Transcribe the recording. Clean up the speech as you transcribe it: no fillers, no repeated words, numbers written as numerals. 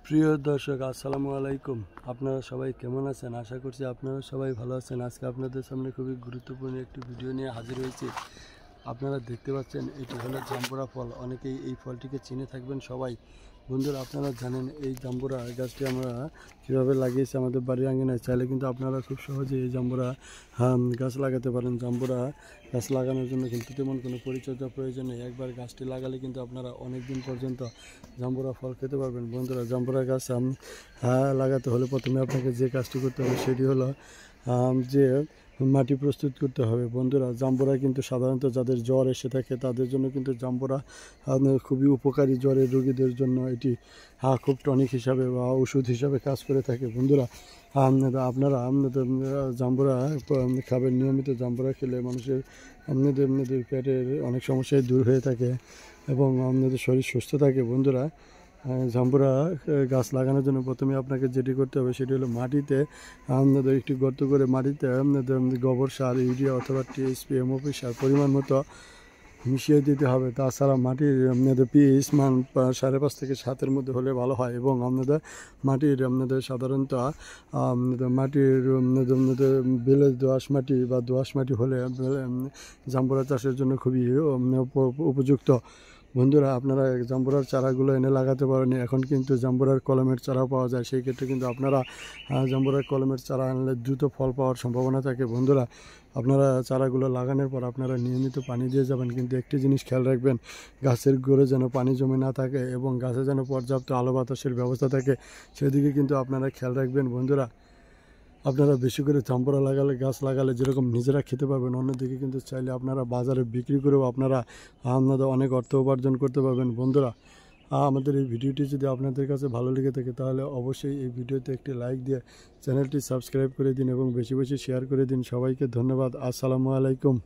প্রিয় দর্শক, আসসালামু আলাইকুম। আপনারা সবাই কেমন আছেন? আশা করছি আপনারা সবাই ভালো আছেন। আজকে আপনাদের সামনে খুবই গুরুত্বপূর্ণ একটি ভিডিও নিয়ে হাজির হয়েছি। আপনারা দেখতে পাচ্ছেন, এটি হলো জাম্বুরা ফল। অনেকেই এই ফলটিকে চিনে থাকবেন সবাই। বন্ধুরা, আপনারা জানেন এই জাম্বুরা গাছটি আমরা কীভাবে লাগিয়েছি আমাদের বাড়ির আঙিনায়। চাইলে কিন্তু আপনারা খুব সহজে এই জাম্বুরা গাছ লাগাতে পারেন। জাম্বুরা গাছ লাগানোর জন্য কিন্তু তেমন কোনো পরিচর্যা প্রয়োজন নেই। একবার গাছটি লাগালে কিন্তু আপনারা অনেক দিন পর্যন্ত জাম্বুরা ফল খেতে পারবেন। বন্ধুরা, জাম্বুরা গাছ লাগাতে হলে প্রথমে আপনাকে যে কাজটি করতে হবে সেটি হলো যে মাটি প্রস্তুত করতে হবে। বন্ধুরা, জাম্বুরা কিন্তু সাধারণত যাদের জ্বর এসে থাকে তাদের জন্য কিন্তু জাম্বুরা খুবই উপকারী। জ্বরের রোগীদের জন্য এটি খুব টনিক হিসাবে বা ওষুধ হিসাবে কাজ করে থাকে। বন্ধুরা, আপনারা জাম্বুরা খাবেন। নিয়মিত জাম্বুরা খেলে মানুষের আপনাদের পেটের অনেক সমস্যাই দূর হয়ে থাকে এবং আপনাদের শরীর সুস্থ থাকে। বন্ধুরা, জাম্বুরা গাছ লাগানোর জন্য প্রথমে আপনাকে যেটি করতে হবে সেটি হলো মাটিতে আপনাদের একটি গর্ত করে মাটিতে আপনাদের গোবর সার, ইউরিয়া অথবা টিএসপি, এমওপি সার পরিমাণ মতো মিশিয়ে দিতে হবে। তাছাড়া মাটির আপনাদের পিএইচ মান 5.5 থেকে 7-এর মধ্যে হলে ভালো হয় এবং আপনাদের সাধারণত মাটির বেলে দোআঁশ মাটি বা দোআঁশ মাটি হলে জাম্বুরা চাষের জন্য খুবই উপযুক্ত। বন্ধুরা, আপনারা জাম্বুরার চারাগুলো এনে লাগাতে পারেন। এখন কিন্তু জাম্বুরার কলমের চারা পাওয়া যায়। সেই ক্ষেত্রে কিন্তু আপনারা জাম্বুরার কলমের চারা আনলে দ্রুত ফল পাওয়ার সম্ভাবনা থাকে। বন্ধুরা, আপনারা চারাগুলো লাগানোর পর আপনারা নিয়মিত পানি দিয়ে যাবেন, কিন্তু একটি জিনিস খেয়াল রাখবেন, গাছের গোড়ে যেন পানি জমে না থাকে এবং গাছে যেন পর্যাপ্ত আলো বাতাসের ব্যবস্থা থাকে, সেদিকে কিন্তু আপনারা খেয়াল রাখবেন। বন্ধুরা, আপনারা বেশি করে জাম্বুরা গাছ লাগালে যেরকম নিজেরা খেতে পারবেন, অন্যদিকে কিন্তু চাইলে আপনারা বাজারে বিক্রি করেও আপনারা অনেক অর্থ উপার্জন করতে পারবেন। বন্ধুরা, আমাদের এই ভিডিওটি যদি আপনাদের কাছে ভালো লেগে থাকে তাহলে অবশ্যই এই ভিডিওতে একটি লাইক দিয়ে চ্যানেলটি সাবস্ক্রাইব করে দিন এবং বেশি বেশি শেয়ার করে দিন। সবাইকে ধন্যবাদ। আসসালামু আলাইকুম।